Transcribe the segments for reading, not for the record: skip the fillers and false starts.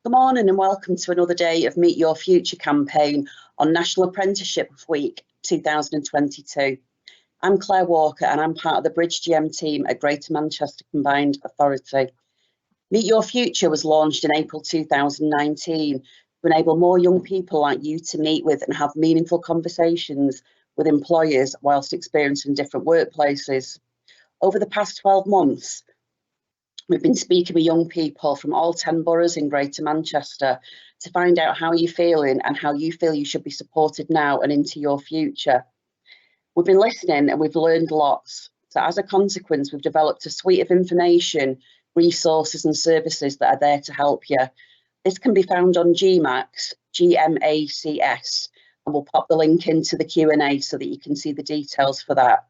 Good morning and welcome to another day of Meet Your Future campaign on National Apprenticeship Week 2022. I'm Claire Walker and I'm part of the Bridge GM team at Greater Manchester Combined Authority. Meet Your Future was launched in April 2019 to enable more young people like you to meet with and have meaningful conversations with employers whilst experiencing different workplaces. Over the past 12 months, we've been speaking with young people from all 10 boroughs in Greater Manchester to find out how you're feeling and how you feel you should be supported now and into your future. We've been listening and we've learned lots. So as a consequence, we've developed a suite of information, resources and services that are there to help you. This can be found on GMACS, GMACS, and we'll pop the link into the Q&A so that you can see the details for that.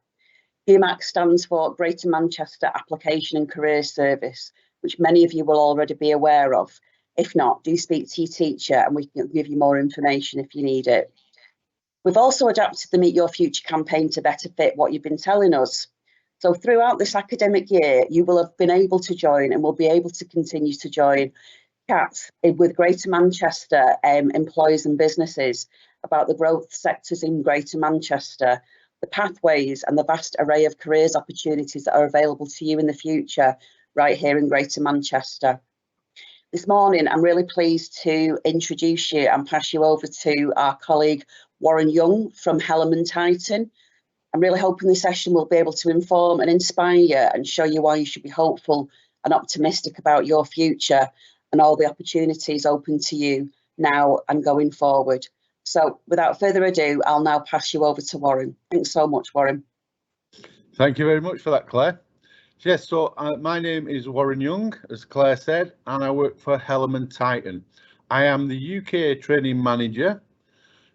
GMACS stands for Greater Manchester Application and Career Service, which many of you will already be aware of. If not, do speak to your teacher and we can give you more information if you need it. We've also adapted the Meet Your Future campaign to better fit what you've been telling us. So throughout this academic year, you will have been able to join and will be able to continue to join chats with Greater Manchester employers and businesses about the growth sectors in Greater Manchester, the pathways and the vast array of careers opportunities that are available to you in the future right here in Greater Manchester. This morning, I'm really pleased to introduce you and pass you over to our colleague Warren Young from HellermanTyton. I'm really hoping this session will be able to inform and inspire you and show you why you should be hopeful and optimistic about your future and all the opportunities open to you now and going forward. So without further ado, I'll now pass you over to Warren. Thanks so much, Warren. Thank you very much for that, Claire. Yes, so my name is Warren Young, as Claire said, and I work for HellermanTyton. I am the UK training manager.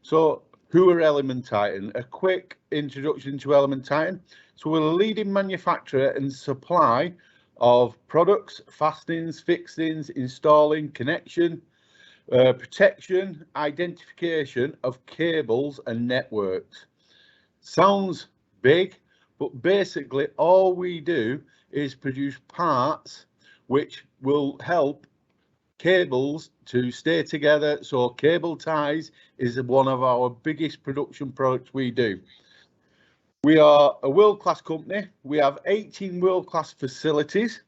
So who are HellermanTyton? A quick introduction to HellermanTyton. So we're a leading manufacturer and supply of products, fastenings, fixings, installing, connection, protection, identification of cables and networks. Sounds big, but basically all we do is produce parts which will help cables to stay together. So cable ties is one of our biggest production products we do. We are a world-class company. We have 18 world-class facilities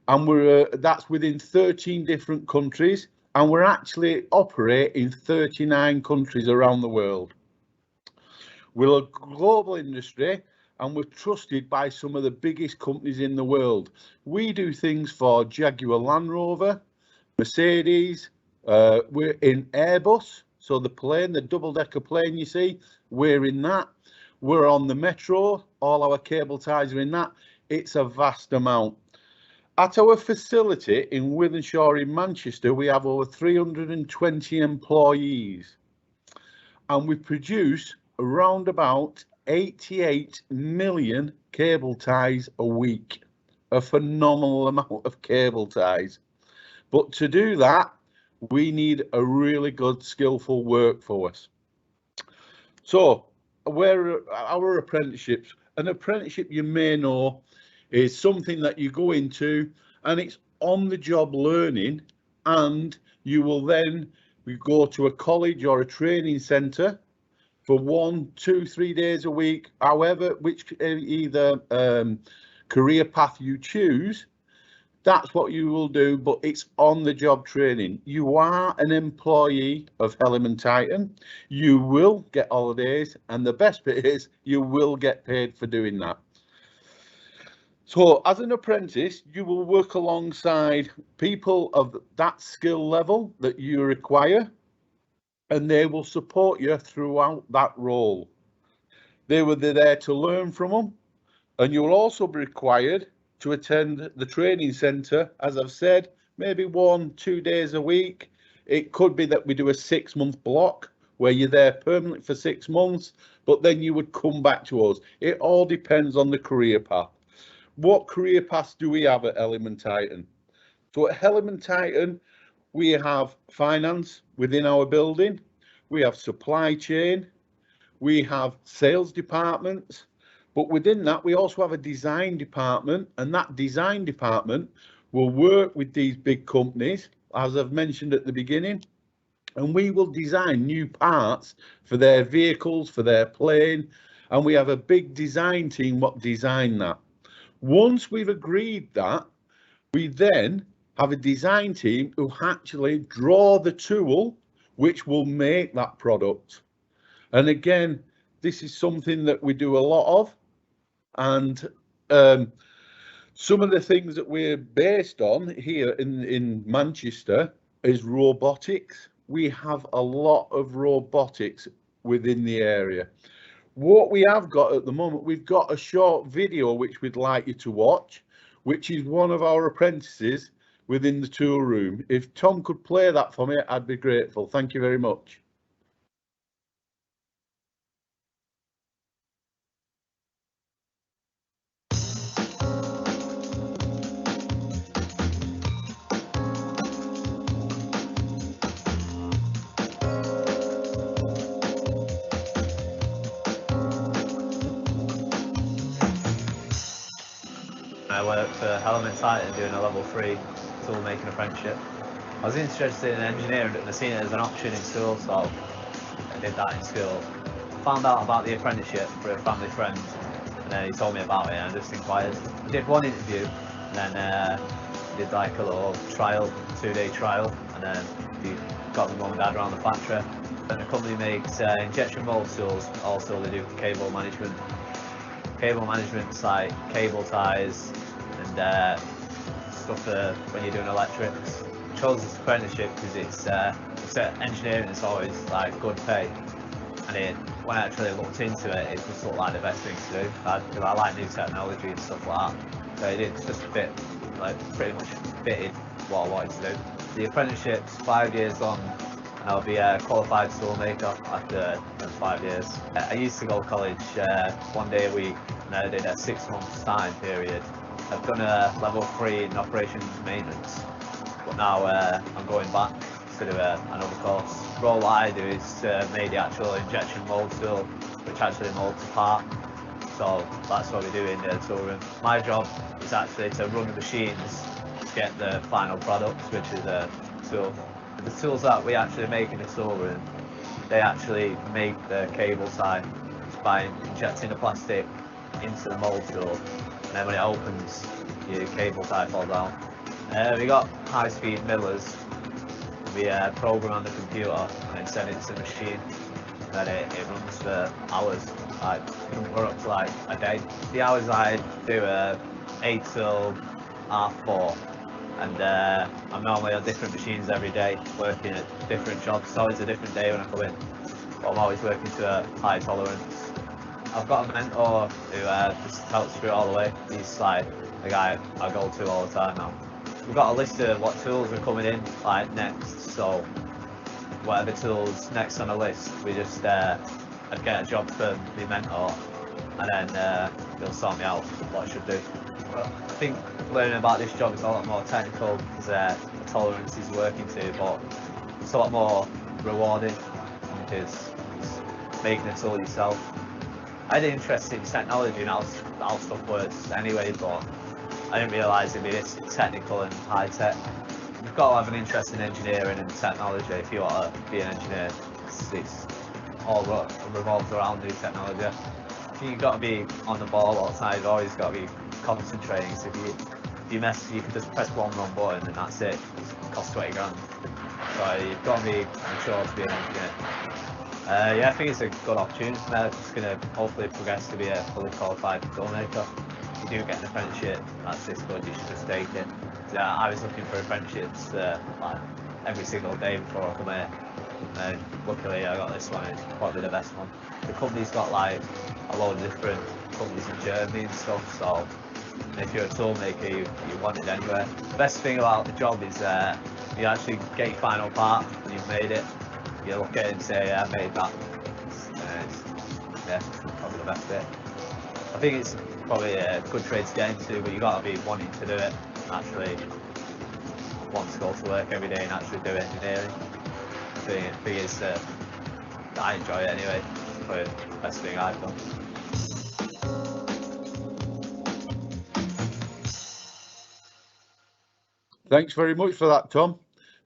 and that's within 13 different countries. And we're actually operate in 39 countries around the world. We're a global industry and we're trusted by some of the biggest companies in the world. We do things for Jaguar Land Rover, Mercedes, we're in Airbus, so the plane, the double-decker plane you see, we're in that. We're on the metro, all our cable ties are in that. It's a vast amount. At our facility in Wythenshawe in Manchester, we have over 320 employees and we produce around about 88 million cable ties a week, a phenomenal amount of cable ties. But to do that, we need a really good, skillful workforce. So where are our apprenticeships? An apprenticeship, you may know, is something that you go into and it's on the job learning, and you will then go to a college or a training centre for 1, 2, 3 days a week, however, which either career path you choose, that's what you will do, but it's on the job training. You are an employee of HellermanTyton. You will get holidays, and the best bit is you will get paid for doing that. So as an apprentice, you will work alongside people of that skill level that you require, and they will support you throughout that role. They will be there to learn from them, and you will also be required to attend the training centre, as I've said, maybe 1, 2 days a week. It could be that we do a 6-month block where you're there permanently for 6 months, but then you would come back to us. It all depends on the career path. What career paths do we have at HellermanTyton? So at HellermanTyton, we have finance within our building, we have supply chain, we have sales departments, but within that we also have a design department, and that design department will work with these big companies as I've mentioned at the beginning, and we will design new parts for their vehicles, for their plane, and we have a big design team what design that. Once we've agreed that, we then have a design team who actually draw the tool which will make that product. And again, this is something that we do a lot of, and some of the things that we're based on here in Manchester is robotics. We have a lot of robotics within the area. What we have got at the moment, we've got a short video which we'd like you to watch, which is one of our apprentices within the tool room. If Tom could play that for me, I'd be grateful. Thank you very much. I work for HellermanTyton doing a level 3 tool making apprenticeship. I was interested in engineering and I seen it as an option in school, so I did that in school. Found out about the apprenticeship through a family friend, and then he told me about it and I just inquired. I did one interview and then did like a little trial, 2-day trial, and then got my mum and dad around the factory. And the company makes injection mold tools, also they do cable management. Cable management, like cable ties and stuff for when you're doing electrics. I chose this apprenticeship because it's engineering, it's always like good pay, and when I actually looked into it, it just looked like the best thing to do because I like new technology and stuff like that. So it just fit, like pretty much fitted what I wanted to do. The apprenticeship's 5 years long. I'll be a qualified toolmaker after 5 years. I used to go to college 1 day a week, and I did a 6-month time period. I've done a level 3 in operations maintenance, but now I'm going back to do another course. The role that I do is to make the actual injection mold tool, which actually molds apart. So that's what we do in the tool room. My job is actually to run the machines to get the final product, which is a tool. The tools that we actually make in the tool room, they actually make the cable tie by injecting the plastic into the mold tool, and then when it opens, your cable tie falls out. We got high-speed millers. We program on the computer and then send it to the machine, and then it runs for hours. Like it can run up to like a day. The hours I do 8 till 4:30. And I'm normally on different machines every day, working at different jobs. It's always a different day when I come in, but I'm always working to a high tolerance. I've got a mentor who just helps through it all the way. He's like the guy I go to all the time now. We've got a list of what tools are coming in like next, so whatever tools next on the list, we just I'd get a job from my mentor, and then they'll sort me out what I should do. I think learning about this job is a lot more technical because the tolerance is working to, but it's a lot more rewarding because it's making a tool yourself. I had an interest in technology and how stuff works anyway, but I didn't realise it'd be this technical and high tech. You've got to have an interest in engineering and technology if you want to be an engineer. It's all revolves around new technology. You've got to be on the ball all the time. You've always got to be concentrating. So if you mess, you can just press one wrong button and that's it. It costs 20 grand. So you've got to be mature to be an engineer. Yeah, I think it's a good opportunity. I'm just going to hopefully progress to be a fully qualified toolmaker. If you do get an apprenticeship, that's this good, you should just take it. I was looking for apprenticeships like every single day before I come here. And luckily I got this one, it's probably the best one. The company's got like a load of different companies in Germany and stuff, so if you're a toolmaker, you want it anywhere. The best thing about the job is you actually get your final part and you've made it. You look at it and say, yeah, I made that. Yeah, probably the best bit. I think it's probably a good trade to get into, but you've got to be wanting to do it and actually want to go to work every day and actually do engineering. The thing is that I enjoy it anyway. It's probably the best thing I've done. Thanks very much for that, Tom.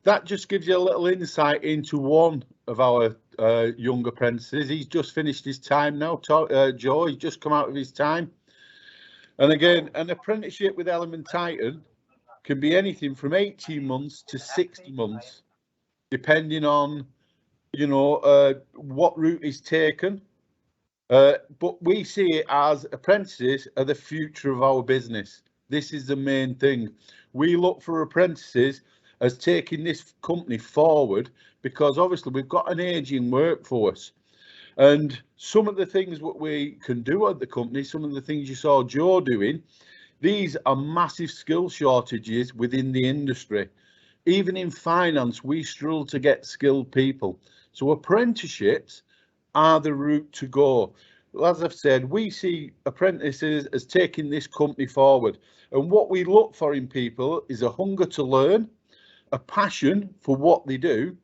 that just gives you a little insight into one of our young apprentices. He's just finished his time now. Joe, he's just come out of his time. And again, an apprenticeship with HellermanTyton can be anything from 18 months to 60 months, depending on, you know, what route is taken. But we see it as apprentices are the future of our business. This is the main thing. We look for apprentices as taking this company forward, because obviously we've got an aging workforce. And some of the things what we can do at the company, some of the things you saw Joe doing, these are massive skill shortages within the industry. Even in finance, we struggle to get skilled people. So apprenticeships are the route to go. As I've said, we see apprentices as taking this company forward. And what we look for in people is a hunger to learn, a passion for what they do,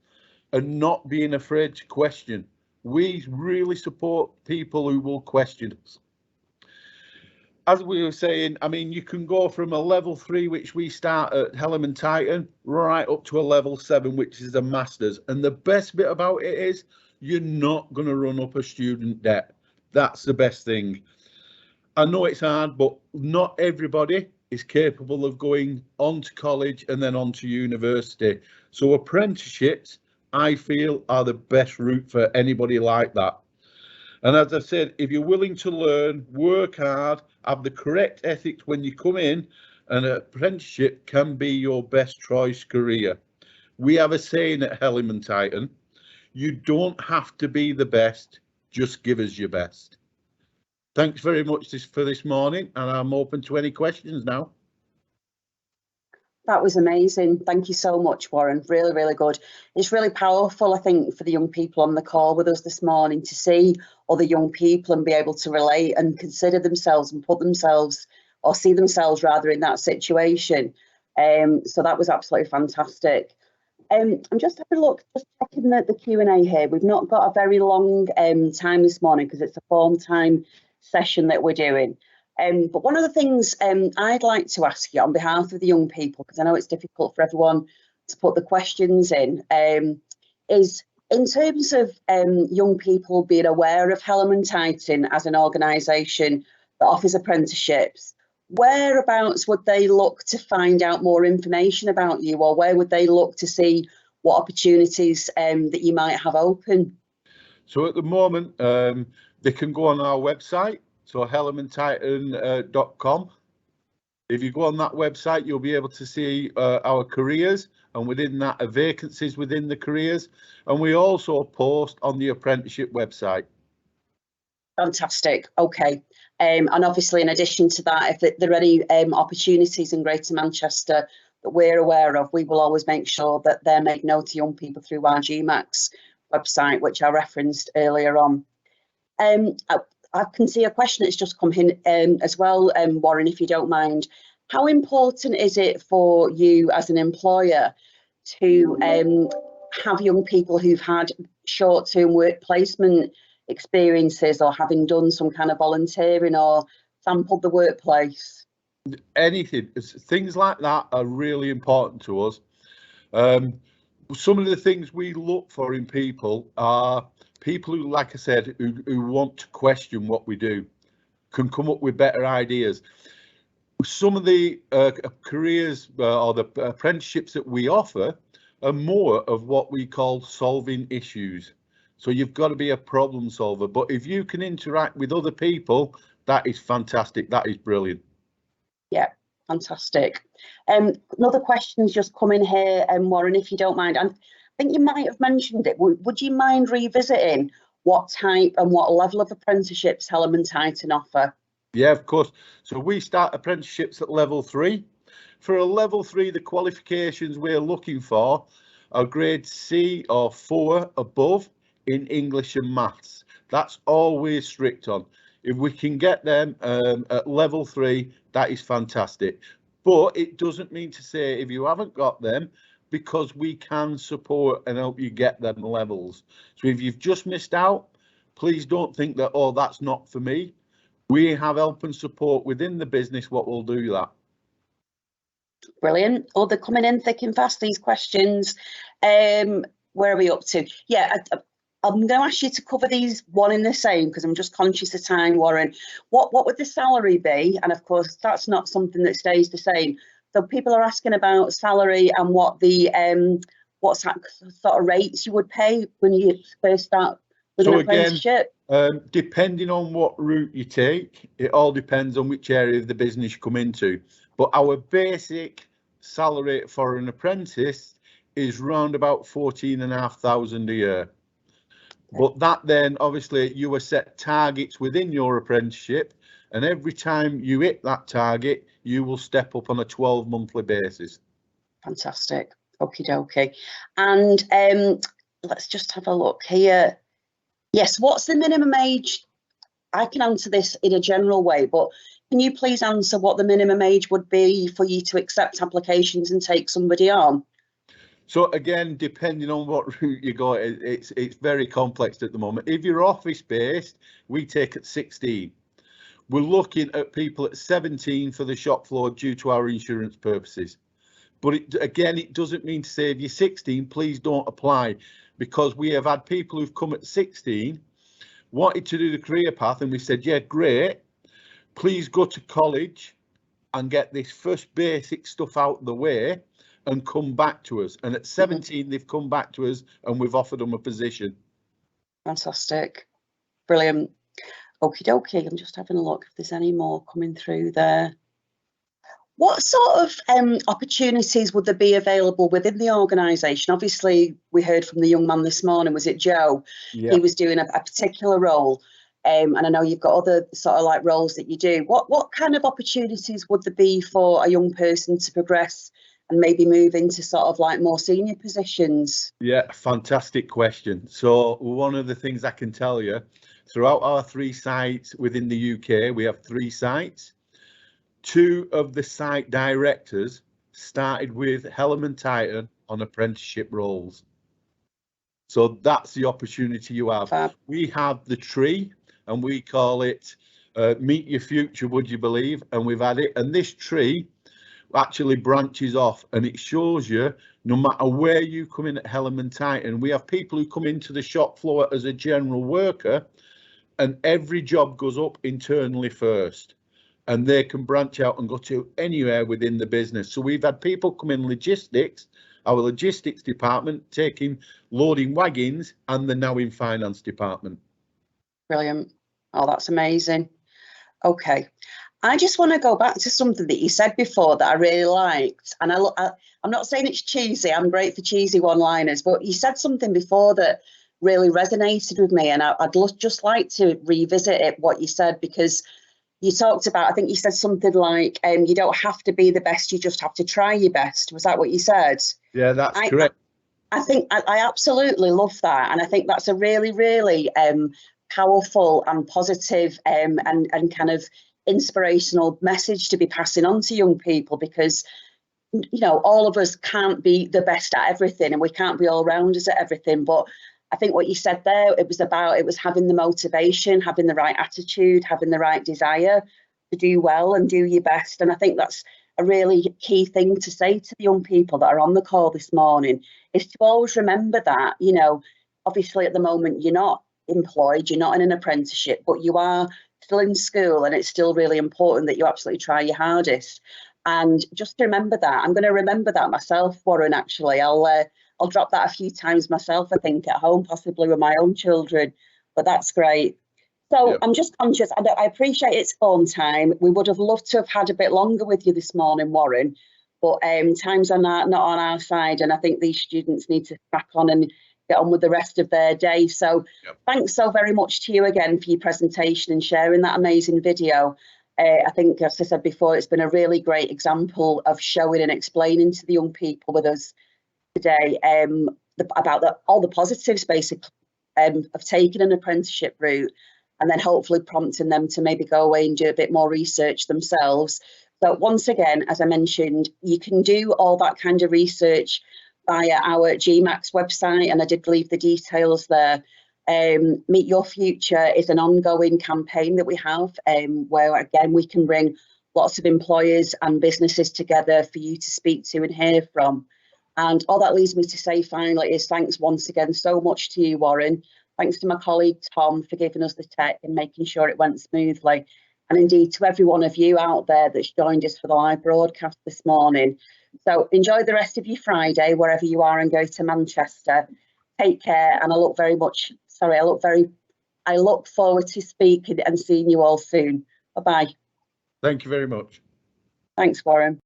and not being afraid to question. We really support people who will question us. As we were saying, I mean, you can go from a level 3, which we start at HellermanTyton, right up to a level 7, which is a master's. And the best bit about it is you're not going to run up a student debt. That's the best thing. I know it's hard, but not everybody is capable of going on to college and then on to university. So apprenticeships, I feel, are the best route for anybody like that. And as I said, if you're willing to learn, work hard, have the correct ethics when you come in, an apprenticeship can be your best choice career. We have a saying at HellermanTyton, you don't have to be the best, just give us your best. Thanks very much for this morning, and I'm open to any questions now. That was amazing. Thank you so much, Warren. Really, really good. It's really powerful, I think, for the young people on the call with us this morning to see other young people and be able to relate and consider themselves and put themselves, or see themselves rather, in that situation. So that was absolutely fantastic. I'm just having a look, just checking the Q&A here. We've not got a very long time this morning because it's a form time session that we're doing. But one of the things I'd like to ask you on behalf of the young people, because I know it's difficult for everyone to put the questions in, is in terms of young people being aware of HellermanTyton as an organisation that offers apprenticeships, whereabouts would they look to find out more information about you, or where would they look to see what opportunities that you might have open? So at the moment, they can go on our website, so HellermanTyton.com. If you go on that website, you'll be able to see our careers, and within that are vacancies within the careers. And we also post on the apprenticeship website. Fantastic. Okay. And obviously, in addition to that, if there are any opportunities in Greater Manchester that we're aware of, we will always make sure that they're made known to young people through our GMAX website, which I referenced earlier on. I can see a question that's just come in as well, Warren, if you don't mind. How important is it for you as an employer to have young people who've had short-term work placement experiences, or having done some kind of volunteering or sampled the workplace? Anything, things like that are really important to us. Some of the things we look for in people are people who, like I said, who want to question what we do, can come up with better ideas. Some of the careers or the apprenticeships that we offer are more of what we call solving issues. So you've got to be a problem solver. But if you can interact with other people, that is fantastic. That is brilliant. Yeah, fantastic. Another question's just come in here, Warren, if you don't mind. I think you might have mentioned it. Would you mind revisiting what type and what level of apprenticeships HellermanTyton offer? Yeah, of course. So we start apprenticeships at level 3. For a level 3, the qualifications we're looking for are grade C or 4 above in English and maths. That's all we're strict on. If we can get them at level 3, that is fantastic. But it doesn't mean to say if you haven't got them, because we can support and help you get them levels. So if you've just missed out, please don't think that, oh, that's not for me. We have help and support within the business what will do that. Brilliant. Oh, they're coming in thick and fast, these questions. Where are we up to? Yeah, I'm going to ask you to cover these one in the same because I'm just conscious of time, Warren. What would the salary be? And of course, that's not something that stays the same. So people are asking about salary and what the what's that sort of rates you would pay when you first start with an apprenticeship? Depending on what route you take, it all depends on which area of the business you come into. But our basic salary for an apprentice is round about 14,500 a year. Okay. But that then, obviously, you are set targets within your apprenticeship, and every time you hit that target, you will step up on a 12-monthly basis. Fantastic. Okie dokie. And let's just have a look here. Yes, what's the minimum age? I can answer this in a general way, but can you please answer what the minimum age would be for you to accept applications and take somebody on? So again, depending on what route you go, it's very complex at the moment. If you're office based, we take at 16. We're looking at people at 17 for the shop floor due to our insurance purposes. But again, it doesn't mean to say if you're 16, please don't apply, because we have had people who've come at 16, wanted to do the career path, and we said, yeah, great, please go to college and get this first basic stuff out of the way and come back to us. And at 17, they've come back to us and we've offered them a position. Fantastic. Brilliant. Okie dokie. I'm just having a look if there's any more coming through there. What sort of opportunities would there be available within the organisation? Obviously, we heard from the young man this morning, was it Joe? Yeah. He was doing a particular role. And I know you've got other sort of like roles that you do. What kind of opportunities would there be for a young person to progress and maybe move into sort of like more senior positions? Yeah, fantastic question. So one of the things I can tell you, throughout our 3 sites within the UK, we have 3 sites. 2 of the site directors started with HellermanTyton on apprenticeship roles. So that's the opportunity you have. Fab. We have the tree, and we call it Meet Your Future, Would You Believe? And we've had it. And this tree actually branches off, and it shows you no matter where you come in at HellermanTyton, we have people who come into the shop floor as a general worker, and every job goes up internally first. And they can branch out and go to anywhere within the business. So we've had people come in logistics, our logistics department, taking loading wagons, and they're now in finance department. Brilliant. Oh, that's amazing. Okay. I just want to go back to something that you said before that I really liked. And I'm not saying it's cheesy. I'm great for cheesy one-liners, but you said something before that really resonated with me. And I'd just like to revisit it, what you said, because you talked about, I think you said something like, you don't have to be the best, you just have to try your best. Was that what you said? Yeah, that's correct. I think I absolutely love that. And I think that's a really, really powerful and positive and kind of inspirational message to be passing on to young people, because, you know, all of us can't be the best at everything and we can't be all-rounders at everything. But I think what you said there, it was having the motivation, having the right attitude, having the right desire to do well and do your best. And I think that's a really key thing to say to the young people that are on the call this morning, is to always remember that, you know, obviously at the moment you're not employed, you're not in an apprenticeship, but you are still in school, and it's still really important that you absolutely try your hardest. And just remember that. I'm going to remember that myself, Warren, actually. I'll drop that a few times myself, I think, at home, possibly with my own children, but that's great. So yep. I'm just conscious, I appreciate it's phone time. We would have loved to have had a bit longer with you this morning, Warren, but times are not on our side, and I think these students need to crack on and get on with the rest of their day. So yep. Thanks so very much to you again for your presentation and sharing that amazing video. I think, as I said before, it's been a really great example of showing and explaining to the young people with us today about all the positives, basically, of taking an apprenticeship route, and then hopefully prompting them to maybe go away and do a bit more research themselves. So once again, as I mentioned, you can do all that kind of research via our GMAX website, and I did leave the details there. Meet Your Future is an ongoing campaign that we have, where again we can bring lots of employers and businesses together for you to speak to and hear from. And all that leads me to say finally is thanks once again so much to you, Warren. Thanks to my colleague Tom for giving us the tech and making sure it went smoothly. And indeed to every one of you out there that's joined us for the live broadcast this morning. So enjoy the rest of your Friday, wherever you are, and go to Manchester. Take care, and I look forward to speaking and seeing you all soon. Bye-bye. Thank you very much. Thanks, Warren.